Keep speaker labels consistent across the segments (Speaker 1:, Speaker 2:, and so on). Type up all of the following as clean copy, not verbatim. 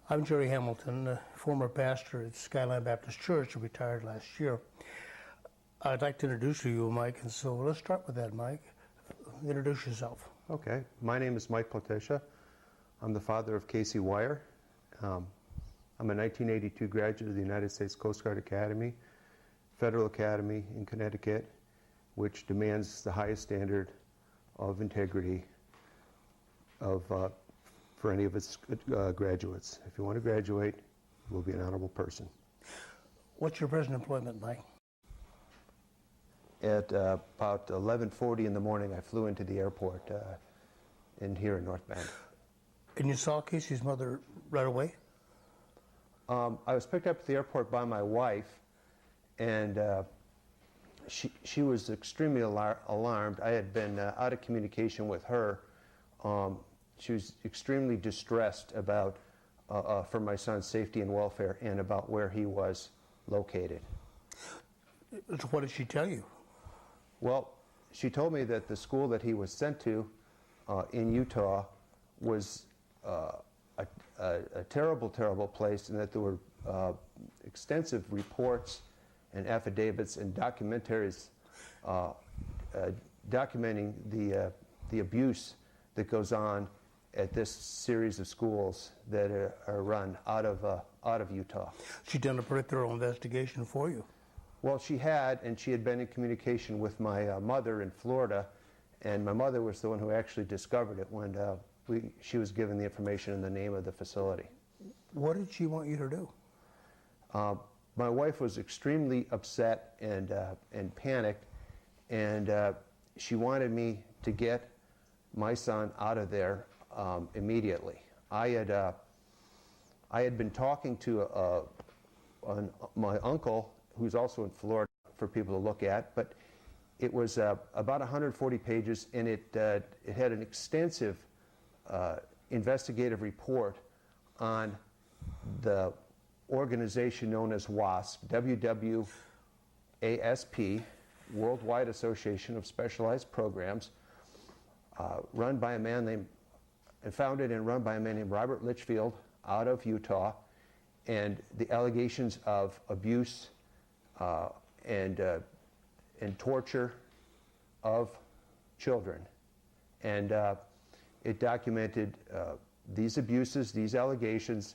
Speaker 1: I'm Jerry Hamilton, former pastor at Skyline Baptist Church, retired last year. I'd like to introduce you, Mike, and so let's start with that, Mike. Introduce yourself.
Speaker 2: Okay, my name is Mike Plotesha. I'm the father of Casey Wire. I'm a 1982 graduate of the United States Coast Guard Academy, Federal Academy in Connecticut, which demands the highest standard of integrity for any of its graduates. If you want to graduate, you will be an honorable person.
Speaker 1: What's your present employment, Mike?
Speaker 2: At about 11:40 in the morning, I flew into the airport here in North Bend.
Speaker 1: And you saw Casey's mother right away?
Speaker 2: I was picked up at the airport by my wife, and she was extremely alarmed. I had been out of communication with her. She was extremely distressed about for my son's safety and welfare and about where he was located.
Speaker 1: So what did she tell you?
Speaker 2: Well, she told me that the school that he was sent to in Utah was a terrible, terrible place, and that there were extensive reports and affidavits and documentaries documenting the abuse that goes on at this series of schools that are run out of Utah.
Speaker 1: She done a pretty thorough investigation for you.
Speaker 2: Well, she had, and she had been in communication with my mother in Florida, and my mother was the one who actually discovered it when she was given the information and the name of the facility.
Speaker 1: What did she want you to do?
Speaker 2: My wife was extremely upset and panicked, and she wanted me to get my son out of there immediately. I had been talking to my uncle, who's also in Florida, for people to look at, but it was about 140 pages, and it had an extensive investigative report on the organization known as WASP, WWASP, Worldwide Association of Specialized Programs, run by a man named, and founded and run by a man named Robert Litchfield out of Utah, and the allegations of abuse and torture of children. And it documented these abuses, these allegations,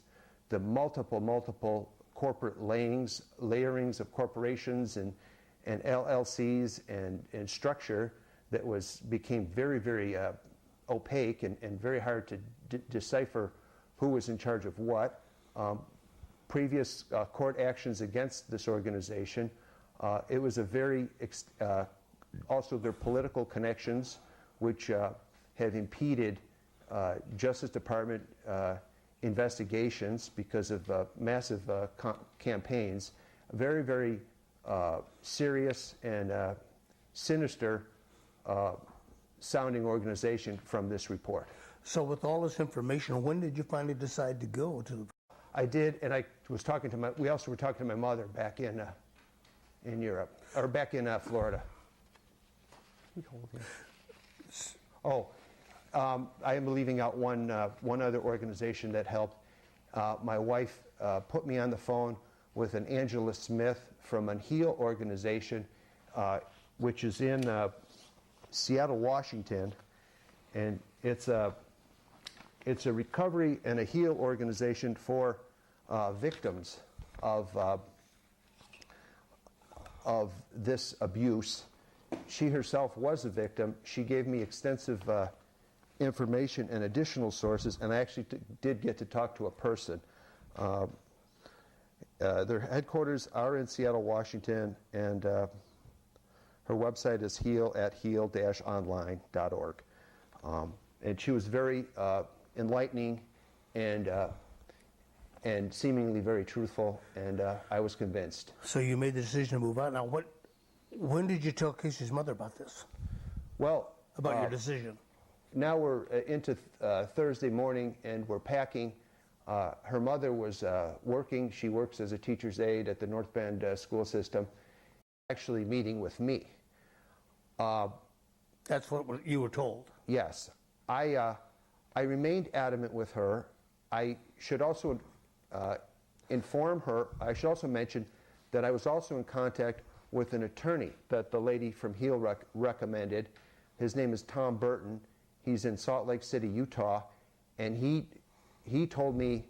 Speaker 2: the multiple corporate layerings of corporations and LLCs and structure that became very, very opaque and very hard to decipher who was in charge of what. Previous court actions against this organization. It was a very, also their political connections, which have impeded Justice Department investigations because of massive campaigns. Very, very serious and sinister sounding organization from this report.
Speaker 1: So with all this information, when did you finally decide to go to?
Speaker 2: I did, and I was talking to we also were talking to my mother back in Europe, or back in Florida. Oh, I am leaving out one other organization that helped. My wife put me on the phone with an Angela Smith from a HEAL organization, which is in Seattle, Washington, and it's a recovery and a HEAL organization for victims of this abuse. She herself was a victim. She gave me extensive information and additional sources, and I actually did get to talk to a person. Their headquarters are in Seattle, Washington, and her website is heal@heal-online.org. And she was very enlightening and seemingly very truthful, and I was convinced.
Speaker 1: So you made the decision to move out. Now, when did you tell Casey's mother about this?
Speaker 2: Well,
Speaker 1: about your decision.
Speaker 2: Now we're into Thursday morning, and we're packing. Her mother was working. She works as a teacher's aide at the North Bend school system, actually meeting with me.
Speaker 1: That's what you were told?
Speaker 2: Yes. I remained adamant with her. I should also inform her. I should also mention that I was also in contact with an attorney that the lady from Heal recommended. His name is Tom Burton. He's in Salt Lake City, Utah, and he told me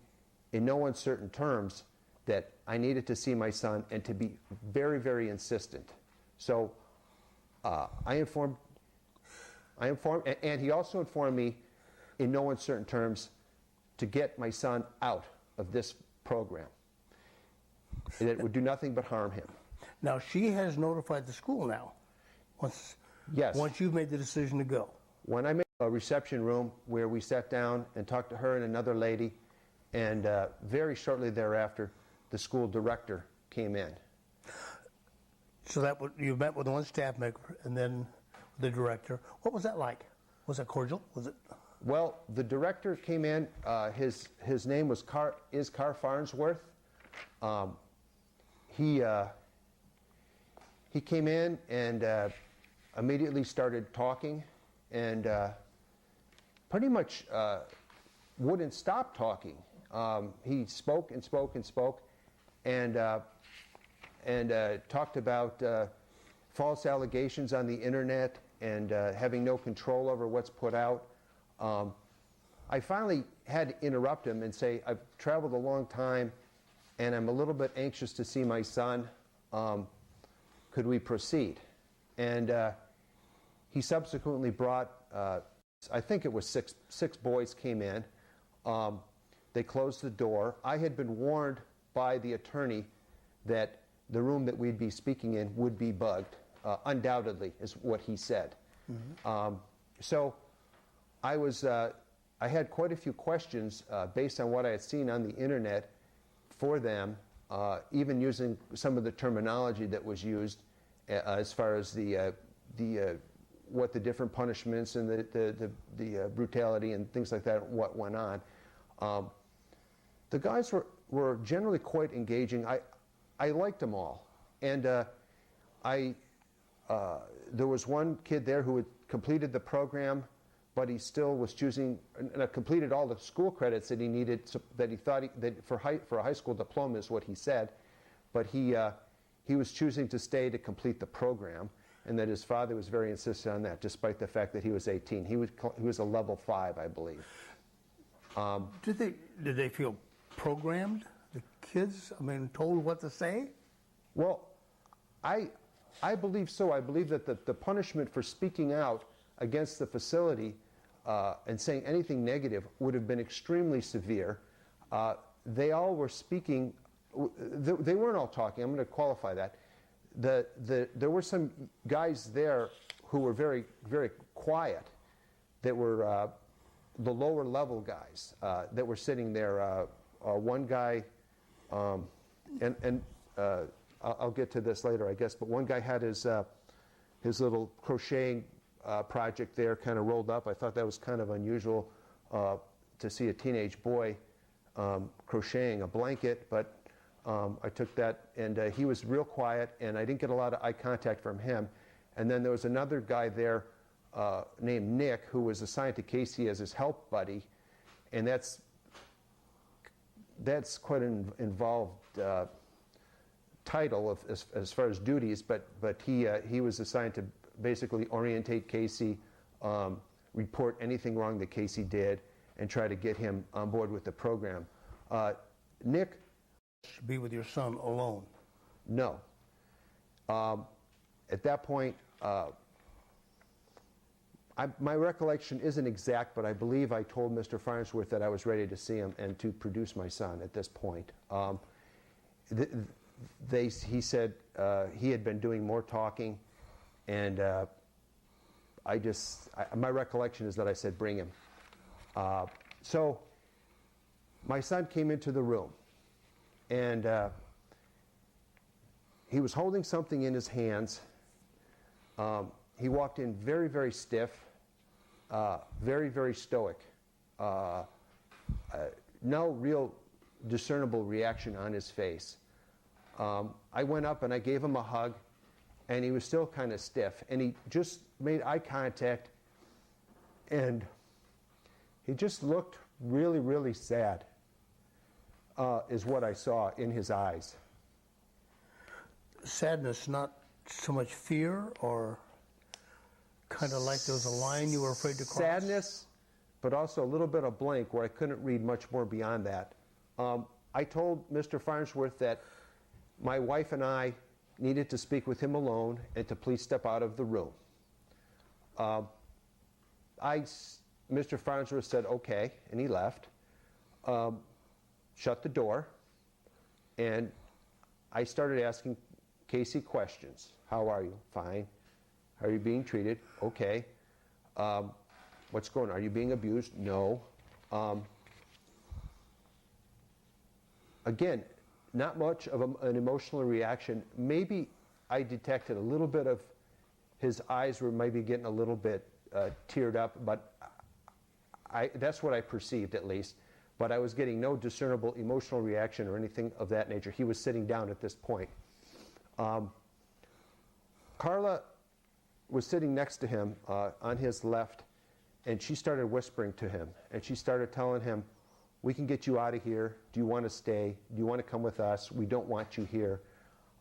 Speaker 2: in no uncertain terms that I needed to see my son and to be very, very insistent. So I informed, and he also informed me in no uncertain terms to get my son out of this program. And it would do nothing but harm him.
Speaker 1: Now, she has notified the school now, once you've made the decision to go.
Speaker 2: When I made a reception room where we sat down and talked to her and another lady, and very shortly thereafter, the school director came in.
Speaker 1: So you met with one staff member and then the director. What was that like? Was it cordial? Was it?
Speaker 2: Well, the director came in. His name was Carr Farnsworth. He came in and immediately started talking, and pretty much wouldn't stop talking. He spoke and spoke and spoke, and talked about false allegations on the internet and having no control over what's put out. I finally had to interrupt him and say, I've traveled a long time and I'm a little bit anxious to see my son. Could we proceed? And he subsequently brought, I think it was six boys came in. They closed the door. I had been warned by the attorney that the room that we'd be speaking in would be bugged, undoubtedly, is what he said. Mm-hmm. So I had quite a few questions based on what I had seen on the internet for them, even using some of the terminology that was used as far as what the different punishments and the brutality and things like that, what went on. The guys were generally quite engaging. I liked them all, and there was one kid there who had completed the program, but he still was choosing, and completed all the school credits that he needed, that he thought for a high school diploma is what he said, but he was choosing to stay to complete the program, and that his father was very insistent on that, despite the fact that he was 18. He was a level 5, I believe.
Speaker 1: Did they feel programmed, the kids? I mean, told what to say?
Speaker 2: Well, I believe so. I believe that the punishment for speaking out against the facility and saying anything negative would have been extremely severe. They all were speaking. They weren't all talking. I'm going to qualify that. There were some guys there who were very, very quiet, that were the lower level guys that were sitting there. One guy, and I'll get to this later, I guess, but one guy had his little crocheting project there kind of rolled up. I thought that was kind of unusual to see a teenage boy crocheting a blanket, but I took that, and he was real quiet, and I didn't get a lot of eye contact from him. And then there was another guy there named Nick, who was assigned to Casey as his help buddy, and that's quite an involved title as far as duties, but he was assigned to basically orientate Casey, report anything wrong that Casey did, and try to get him on board with the program. Nick
Speaker 1: should be with your son alone.
Speaker 2: No. At that point, my recollection isn't exact, but I believe I told Mr. Farnsworth that I was ready to see him and to produce my son at this point. He said he had been doing more talking, and my recollection is that I said, bring him. So my son came into the room, and he was holding something in his hands. He walked in very, very stiff, very, very stoic. No real discernible reaction on his face. I went up and I gave him a hug, and he was still kind of stiff. And he just made eye contact, and he just looked really, really sad. is what I saw in his eyes.
Speaker 1: Sadness, not so much fear, or kind of like there was a line you were afraid to cross?
Speaker 2: Sadness, but also a little bit of blank where I couldn't read much more beyond that. I told Mr. Farnsworth that my wife and I needed to speak with him alone and to please step out of the room. Mr. Farnsworth said okay, and he left, shut the door, and I started asking Casey questions. How are you? Fine. How are you being treated? Okay. What's going on? Are you being abused? No. Again, not much of an emotional reaction. Maybe I detected a little bit of his eyes were maybe getting a little bit teared up, but that's what I perceived at least. But I was getting no discernible emotional reaction or anything of that nature. He was sitting down at this point. Carla was sitting next to him on his left, and she started whispering to him, and she started telling him, we can get you out of here. Do you want to stay? Do you want to come with us? We don't want you here.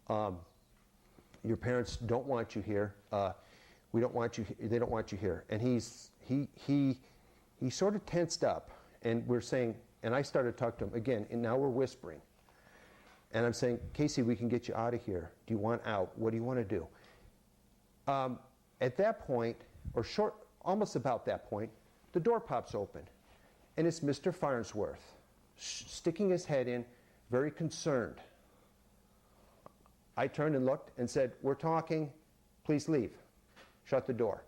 Speaker 2: Your parents don't want you here. We don't want you. They don't want you here. And he sort of tensed up, and we're saying, and I started talking to him again, and now we're whispering. And I'm saying, Casey, we can get you out of here. Do you want out? What do you want to do? At that point, or almost about that point, the door pops open. And it's Mr. Farnsworth, sticking his head in, very concerned. I turned and looked and said, we're talking, please leave. Shut the door.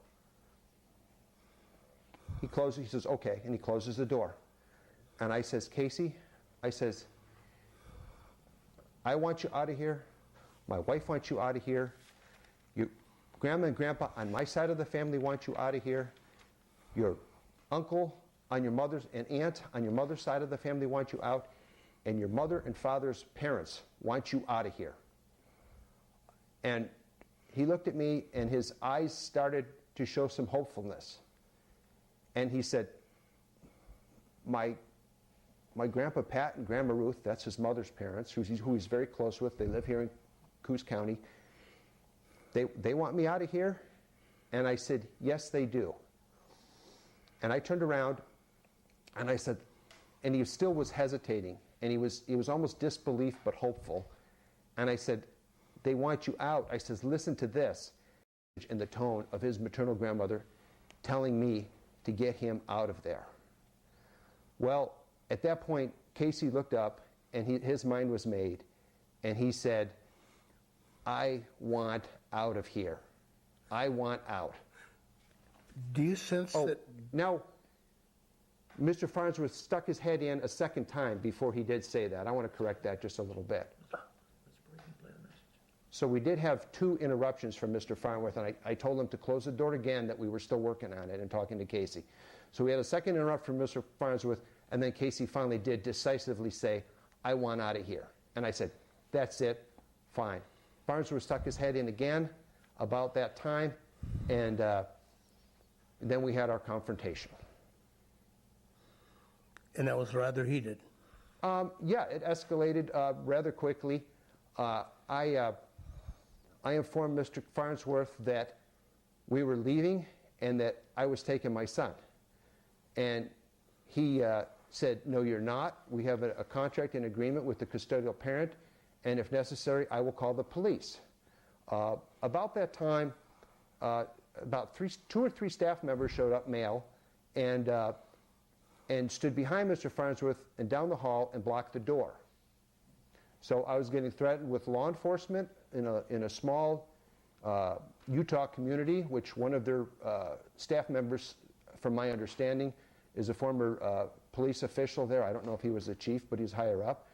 Speaker 2: He says, okay, and he closes the door. And I says, Casey, I want you out of here. My wife wants you out of here. Your grandma and grandpa on my side of the family want you out of here. Your uncle on your mother's and aunt on your mother's side of the family want you out, and your mother and father's parents want you out of here. And he looked at me, and his eyes started to show some hopefulness. And he said, my grandpa Pat and grandma Ruth, that's his mother's parents, who he's very close with, they live here in Coos County, they want me out of here? And I said, yes, they do. And I turned around, and I said, and he still was hesitating, and he was almost disbelief but hopeful. And I said, they want you out. I says, listen to this, in the tone of his maternal grandmother telling me to get him out of there. Well, at that point, Casey looked up, and his mind was made, and he said, I want out of here. I want out.
Speaker 1: Do you sense that...
Speaker 2: Now, Mr. Farnsworth stuck his head in a second time before he did say that. I want to correct that just a little bit. So we did have 2 interruptions from Mr. Farnsworth, and I told him to close the door again, that we were still working on it and talking to Casey. So we had a second interruption from Mr. Farnsworth, and then Casey finally did decisively say, I want out of here. And I said, that's it, fine. Farnsworth stuck his head in again about that time, and then we had our confrontation.
Speaker 1: And that was rather heated.
Speaker 2: Yeah, it escalated rather quickly. I informed Mr. Farnsworth that we were leaving and that I was taking my son. And he said, no, you're not. We have a contract and agreement with the custodial parent, and if necessary, I will call the police. About that time, about 2 or 3 staff members showed up, male, and stood behind Mr. Farnsworth and down the hall and blocked the door. So I was getting threatened with law enforcement in a small Utah community, which one of their staff members, from my understanding, is a former police official there. I don't know if he was the chief, but he's higher up.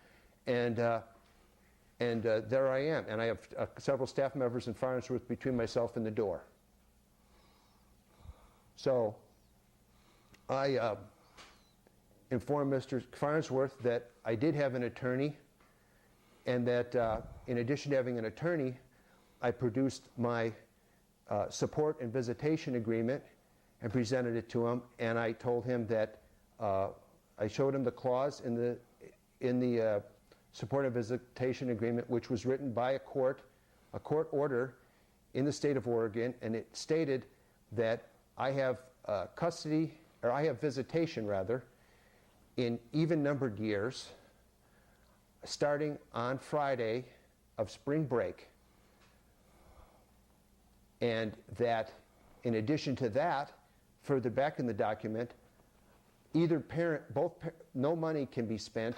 Speaker 2: And there I am. And I have several staff members in Farnsworth between myself and the door. So I informed Mr. Farnsworth that I did have an attorney, and that in addition to having an attorney, I produced my support and visitation agreement and presented it to him, and I told him that I showed him the clause in in the supportive visitation agreement, which was written by a court order in the state of Oregon, and it stated that I have custody, or I have visitation rather, in even-numbered years, starting on Friday of spring break, and that in addition to that, further back in the document, either parent, no money can be spent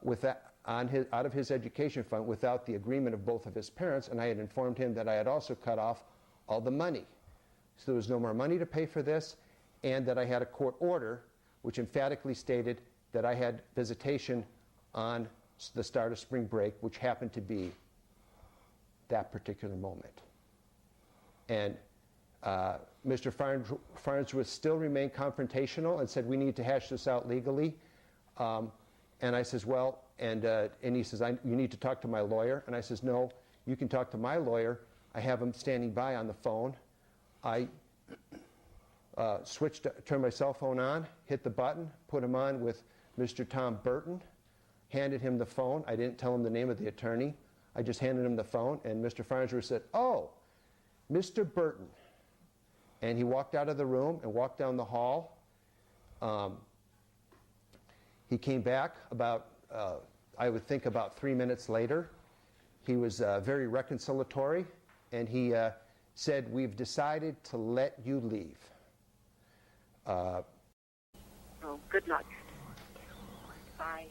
Speaker 2: with that, out of his education fund without the agreement of both of his parents, and I had informed him that I had also cut off all the money. So there was no more money to pay for this, and that I had a court order which emphatically stated that I had visitation on the start of spring break, which happened to be that particular moment. And Mr. Farnsworth still remained confrontational and said, we need to hash this out legally. And I says, well, and he says, you need to talk to my lawyer. And I says, no, you can talk to my lawyer. I have him standing by on the phone. I turned my cell phone on, hit the button, put him on with Mr. Tom Burton, handed him the phone. I didn't tell him the name of the attorney. I just handed him the phone, and Mr. Farnsworth said, oh, Mr. Burton. And he walked out of the room and walked down the hall. He came back about, I would think about 3 minutes later. He was very reconciliatory, and he said, we've decided to let you leave.
Speaker 3: Oh, good luck. Bye.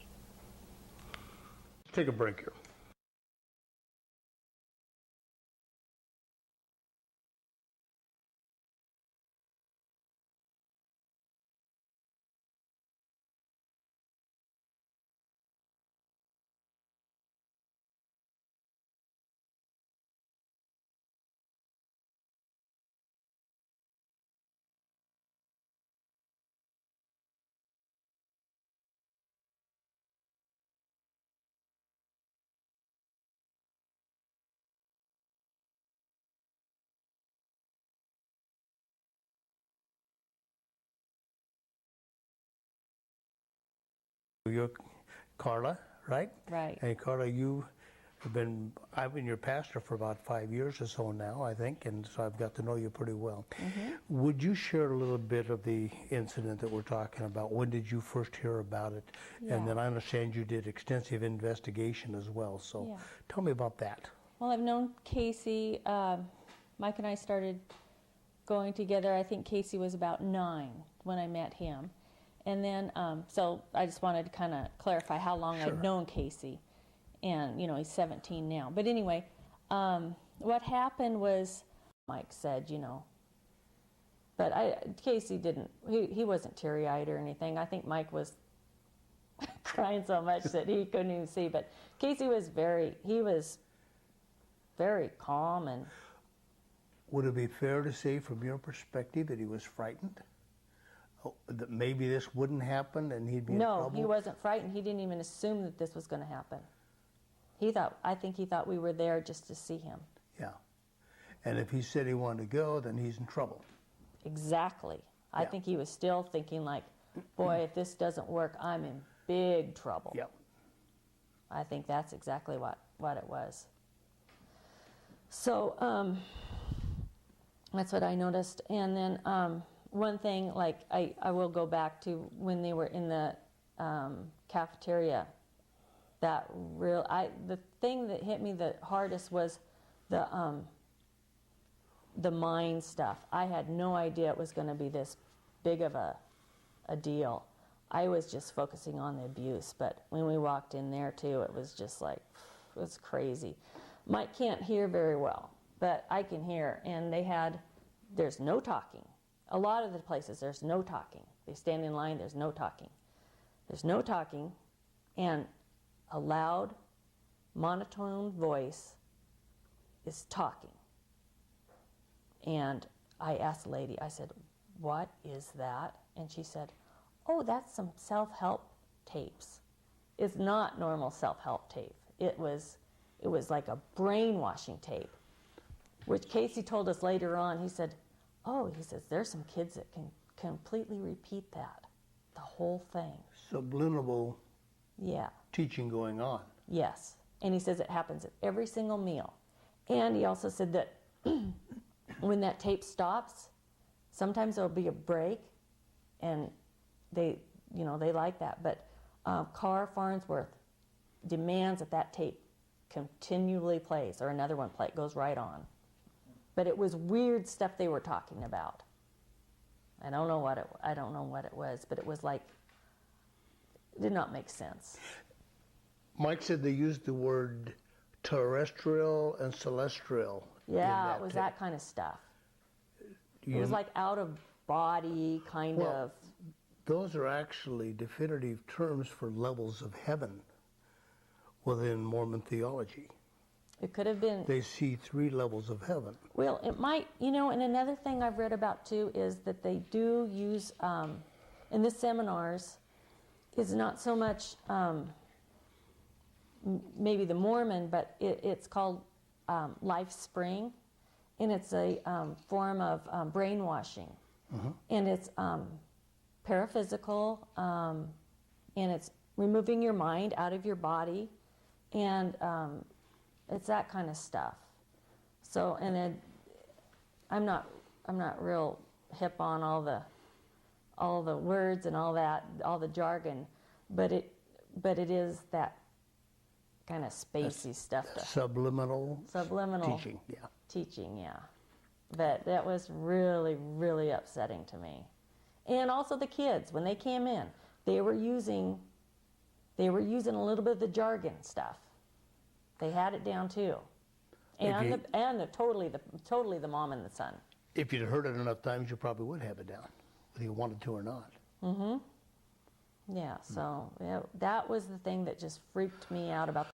Speaker 1: Take a break here. You're Carla, right?
Speaker 4: Right.
Speaker 1: And Carla, I've been your pastor for about 5 years or so now, I think, and so I've got to know you pretty well. Mm-hmm. Would you share a little bit of the incident that we're talking about? When did you first hear about it?
Speaker 4: Yeah.
Speaker 1: And then I understand you did extensive investigation as well, so
Speaker 4: Yeah.
Speaker 1: tell me about that.
Speaker 4: Well, I've known Casey. Mike and I started going together. I think Casey was about 9 when I met him. And then, so I just wanted to kind of clarify how long
Speaker 1: Sure.
Speaker 4: I'd known Casey. And, he's 17 now. But anyway, what happened was, Mike said, but Casey didn't, he wasn't teary-eyed or anything. I think Mike was crying so much that he couldn't even see. But Casey was very calm. And
Speaker 1: Would it be fair to say from your perspective that he was frightened? That maybe this wouldn't happen and he'd be in trouble?
Speaker 4: No, he wasn't frightened. He didn't even assume that this was going to happen. I think he thought we were there just to see him.
Speaker 1: Yeah. And if he said he wanted to go, then he's in trouble.
Speaker 4: Exactly. I think he was still thinking like, boy, if this doesn't work, I'm in big trouble.
Speaker 1: Yep.
Speaker 4: I think that's exactly what it was. So that's what I noticed. And then one thing, like I will go back to when they were in the cafeteria. The thing that hit me the hardest was the mind stuff. I had no idea it was going to be this big of a deal. I was just focusing on the abuse, but when we walked in there too, it was just like, it was crazy. Mike can't hear very well, but I can hear, and there's no talking. A lot of the places, there's no talking. They stand in line, there's no talking. There's no talking, and a loud, monotone voice is talking. And I asked the lady, I said, what is that? And she said, oh, that's some self-help tapes. It's not normal self-help tape. It was like a brainwashing tape, which Casey told us later on. He said, there's some kids that can completely repeat that, the whole thing.
Speaker 1: Subliminal
Speaker 4: Yeah.
Speaker 1: teaching going on.
Speaker 4: Yes. And he says it happens at every single meal. And he also said that when that tape stops, sometimes there'll be a break, and they like that. But Carr Farnsworth demands that tape continually plays, or another one goes right on. But it was weird stuff they were talking about. I don't know what it was, but it was like, it did not make sense.
Speaker 1: Mike said they used the word terrestrial and celestial.
Speaker 4: Yeah, it was that kind of stuff. It was like out of body kind of.
Speaker 1: Those are actually definitive terms for levels of heaven within Mormon theology.
Speaker 4: It could have been.
Speaker 1: They see 3 levels of heaven.
Speaker 4: Well, it might, and another thing I've read about too is that they do use, in the seminars, is not so much maybe the Mormon, but it's called Life Spring, and it's a form of brainwashing. And it's paraphysical, and it's removing your mind out of your body, and it's that kind of stuff. So, and then I'm not real hip on all the words and all that, all the jargon, but it is that kind of spacey stuff.
Speaker 1: Subliminal teaching, yeah.
Speaker 4: Teaching, yeah. But that was really, really upsetting to me. And also the kids, when they came in, they were using a little bit of the jargon stuff. They had it down too. And totally the mom and the son.
Speaker 1: If you'd heard it enough times, you probably would have it down, whether you wanted to or not.
Speaker 4: Yeah, so that was the thing that just freaked me out about